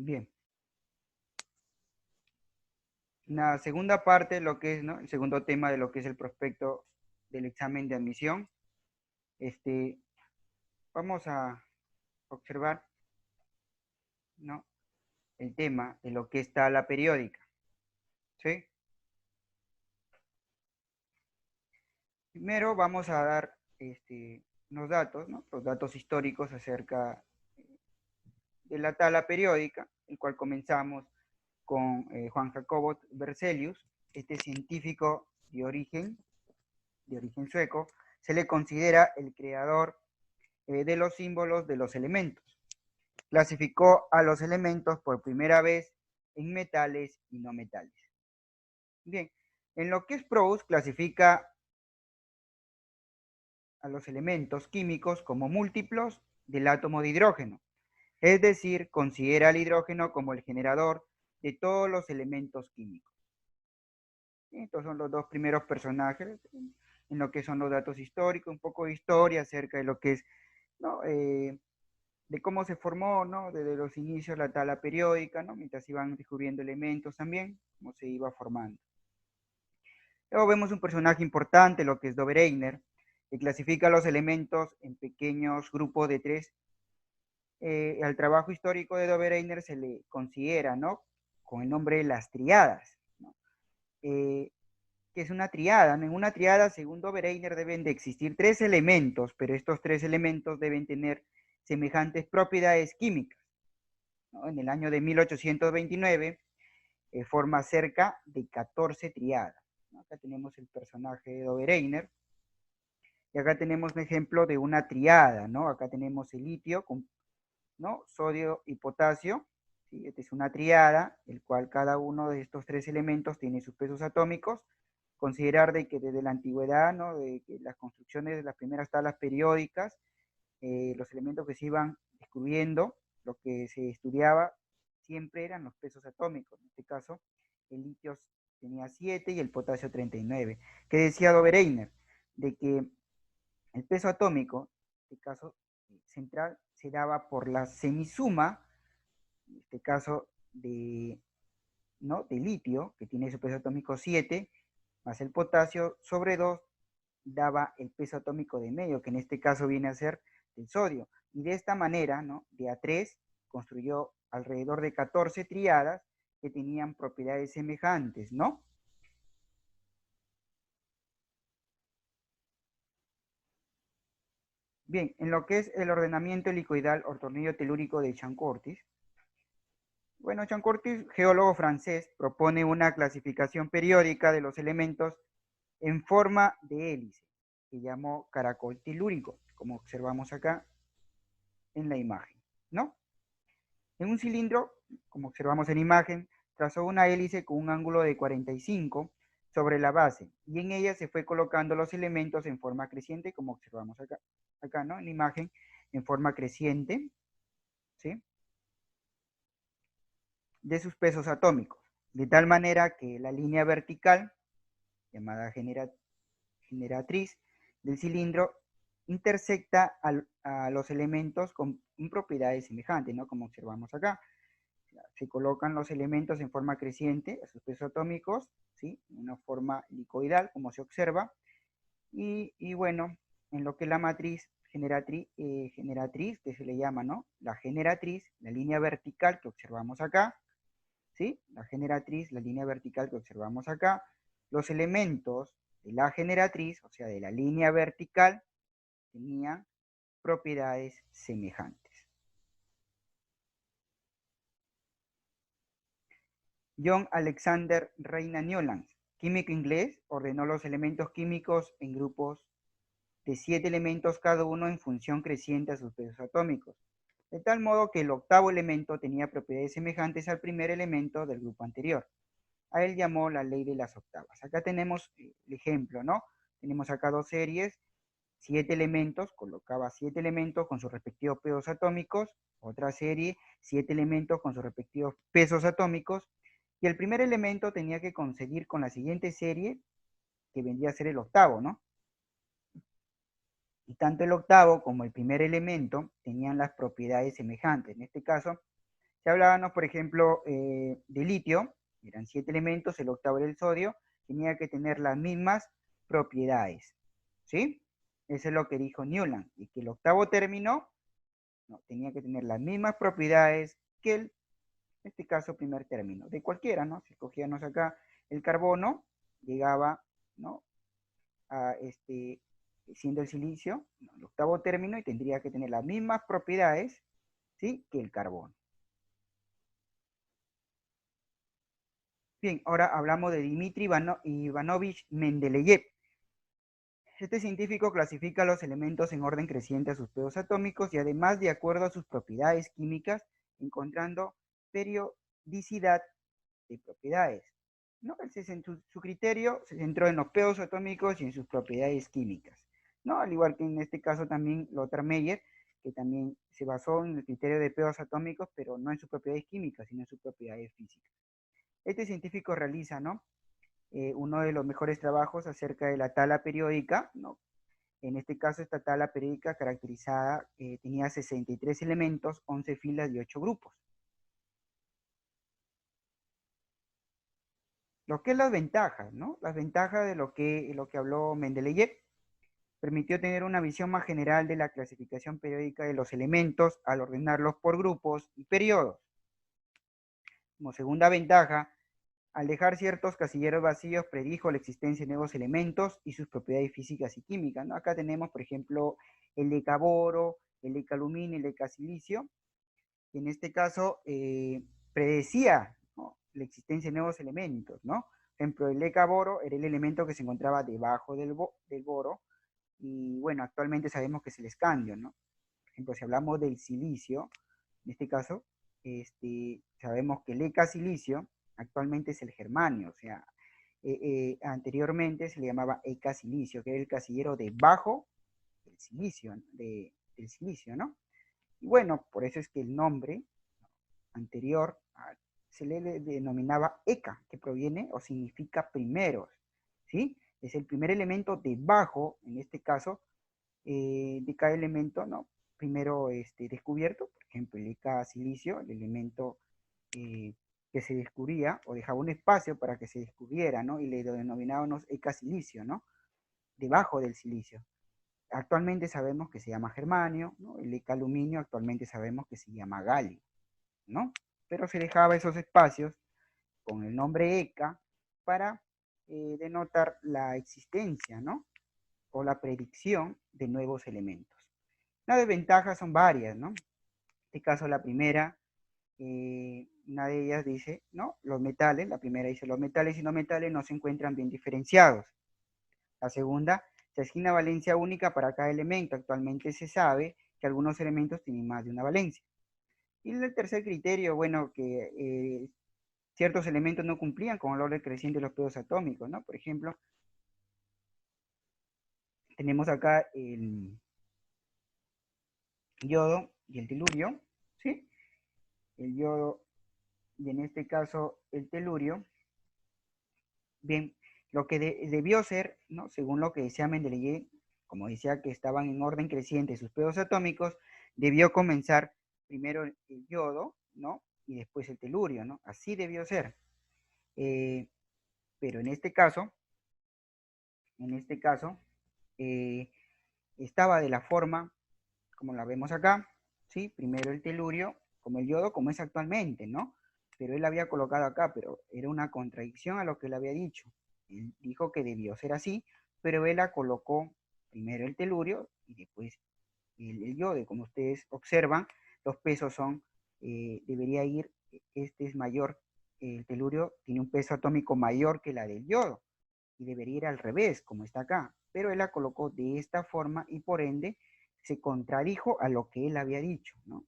Bien. La segunda parte, lo que es, ¿no? El segundo tema de lo que es el prospecto del examen de admisión. Este, vamos a observar, ¿no? El tema de lo que está la periódica, ¿sí? Primero vamos a dar unos datos, ¿no? Los datos históricos acerca de la tabla periódica, el cual comenzamos con Juan Jacobo Berzelius, este científico de origen sueco, se le considera el creador de los símbolos de los elementos. Clasificó a los elementos por primera vez en metales y no metales. Bien, en lo que es Proust clasifica a los elementos químicos como múltiplos del átomo de hidrógeno, es decir, considera al hidrógeno como el generador de todos los elementos químicos. Estos son los dos primeros personajes en lo que son los datos históricos, un poco de historia acerca de lo que es, ¿no? De cómo se formó, ¿no? Desde los inicios la tabla periódica, ¿no? Mientras iban descubriendo elementos también, cómo se iba formando. Luego vemos un personaje importante, lo que es Dobereiner, que clasifica los elementos en pequeños grupos de tres. Al trabajo histórico de Dobereiner se le considera, ¿no? Con el nombre de las triadas, ¿no? Que es una triada, ¿no? En una triada, según Dobereiner, deben de existir tres elementos, pero estos tres elementos deben tener semejantes propiedades químicas, ¿no? En el año de 1829 forma cerca de 14 triadas, ¿no? Acá tenemos el personaje de Dobereiner, y acá tenemos un ejemplo de una triada, ¿no? Acá tenemos el litio, con, ¿no? Sodio y potasio, ¿sí? Esta es una triada, el cual cada uno de estos tres elementos tiene sus pesos atómicos. Considerar de que desde la antigüedad, ¿no? De que las construcciones de las primeras tablas periódicas, los elementos que se iban descubriendo, lo que se estudiaba siempre eran los pesos atómicos. En este caso, el litio tenía 7 y el potasio 39. ¿Qué decía Dobereiner? De que el peso atómico, en este caso central, se daba por la semisuma, en este caso ¿no? de litio, que tiene su peso atómico 7, más el potasio sobre 2, daba el peso atómico de medio, que en este caso viene a ser el sodio. Y de esta manera, ¿no? De A3 construyó alrededor de 14 triadas que tenían propiedades semejantes, ¿no? Bien, en lo que es el ordenamiento helicoidal ortornillo telúrico de Chancortis, bueno, Chancortis, geólogo francés, propone una clasificación periódica de los elementos en forma de hélice, que llamó caracol telúrico, como observamos acá en la imagen, ¿no? En un cilindro, como observamos en imagen, trazó una hélice con un ángulo de 45 sobre la base y en ella se fue colocando los elementos en forma creciente, como observamos acá, ¿no? En la imagen, en forma creciente, ¿sí? De sus pesos atómicos, de tal manera que la línea vertical, llamada generatriz del cilindro, intersecta a los elementos con propiedades semejantes, ¿no? Como observamos acá. Se colocan los elementos en forma creciente, a sus pesos atómicos, ¿sí? En una forma helicoidal, como se observa, y bueno, en lo que es la matriz generatriz, que se le llama, ¿no? La generatriz, la línea vertical que observamos acá, ¿sí? La generatriz, la línea vertical que observamos acá, los elementos de la generatriz, o sea, de la línea vertical, tenían propiedades semejantes. John Alexander Reina Newlands, químico inglés, ordenó los elementos químicos en grupos de 7 elementos cada uno en función creciente a sus pesos atómicos, de tal modo que el octavo elemento tenía propiedades semejantes al primer elemento del grupo anterior. A él llamó la ley de las octavas. Acá tenemos el ejemplo, ¿no? Tenemos acá dos series, 7 elementos, colocaba 7 elementos con sus respectivos pesos atómicos, otra serie, 7 elementos con sus respectivos pesos atómicos, y el primer elemento tenía que conseguir con la siguiente serie, que vendría a ser el octavo, ¿no? Y tanto el octavo como el primer elemento tenían las propiedades semejantes. En este caso, Si hablábamos, por ejemplo, de litio, eran 7 elementos, el octavo era el sodio, tenía que tener las mismas propiedades, ¿sí? Eso es lo que dijo Newland, y que el octavo término no, tenía que tener las mismas propiedades que el, en este caso, primer término, de cualquiera, ¿no? Si escogíamos acá el carbono, llegaba, ¿no? A siendo el silicio, ¿no? El octavo término, y tendría que tener las mismas propiedades, ¿sí? Que el carbono. Bien, ahora hablamos de Dmitri Ivanovich Mendeleev. Este científico clasifica los elementos en orden creciente a sus pesos atómicos y además de acuerdo a sus propiedades químicas, encontrando periodicidad de propiedades. ¿No? Su criterio se centró en los pesos atómicos y en sus propiedades químicas. ¿No? Al igual que en este caso también Lothar Meyer, que también se basó en el criterio de pesos atómicos, pero no en sus propiedades químicas, sino en sus propiedades físicas. Este científico realiza, ¿no? Uno de los mejores trabajos acerca de la tabla periódica, ¿no? En este caso, esta tabla periódica caracterizada tenía 63 elementos, 11 filas y 8 grupos. Lo que es las ventajas, ¿no? Las ventajas de lo que habló Mendeleev permitió tener una visión más general de la clasificación periódica de los elementos al ordenarlos por grupos y periodos. Como segunda ventaja, al dejar ciertos casilleros vacíos, predijo la existencia de nuevos elementos y sus propiedades físicas y químicas, ¿no? Acá tenemos, por ejemplo, el ecaboro, el ecaluminio, el ecasilicio, que en este caso predecía, ¿no? La existencia de nuevos elementos, ¿no? Por ejemplo, el ecaboro era el elemento que se encontraba debajo del boro, y bueno, actualmente sabemos que es el escandio, ¿no? Por ejemplo, si hablamos del silicio, en este caso, sabemos que el ecasilicio actualmente es el germanio, o sea, anteriormente se le llamaba ecasilicio, que era el casillero debajo del silicio, del silicio, ¿no? Y bueno, por eso es que el nombre anterior se le denominaba eca, que proviene o significa primeros, ¿sí? Es el primer elemento debajo, en este caso, de cada elemento, ¿no? Primero descubierto, por ejemplo, el EK silicio, el elemento que se descubría o dejaba un espacio para que se descubriera, ¿no? Y le denominábamos EK silicio, ¿no? Debajo del silicio. Actualmente sabemos que se llama germanio, ¿no? El EK aluminio actualmente sabemos que se llama galio, ¿no? Pero se dejaba esos espacios con el nombre EK para denotar la existencia, ¿no? O la predicción de nuevos elementos. Las desventajas son varias, ¿no? En este caso, la primera, una de ellas dice, ¿no? Los metales, la primera dice, los metales y no metales no se encuentran bien diferenciados. La segunda, se asigna valencia única para cada elemento. Actualmente se sabe que algunos elementos tienen más de una valencia. Y el tercer criterio, bueno, que ciertos elementos no cumplían con el orden creciente de los pesos atómicos, ¿no? Por ejemplo, tenemos acá el yodo y el telurio, ¿sí? El yodo y en este caso el telurio. Bien, lo que debió ser, ¿no? Según lo que decía Mendeleev, como decía que estaban en orden creciente sus pesos atómicos, debió comenzar primero el yodo, ¿no? Y después el telurio, ¿no? Así debió ser. Eh, pero en este caso, eh, estaba de la forma como la vemos acá, ¿sí? Primero el telurio, como el yodo, como es actualmente, ¿no? Pero él había colocado acá, pero era una contradicción a lo que él había dicho. Él dijo que debió ser así, pero él la colocó primero el telurio y después el yodo. Como ustedes observan, los pesos son, debería ir, este es mayor, el telurio tiene un peso atómico mayor que la del yodo y debería ir al revés, como está acá. Pero él la colocó de esta forma y por ende se contradijo a lo que él había dicho, ¿no?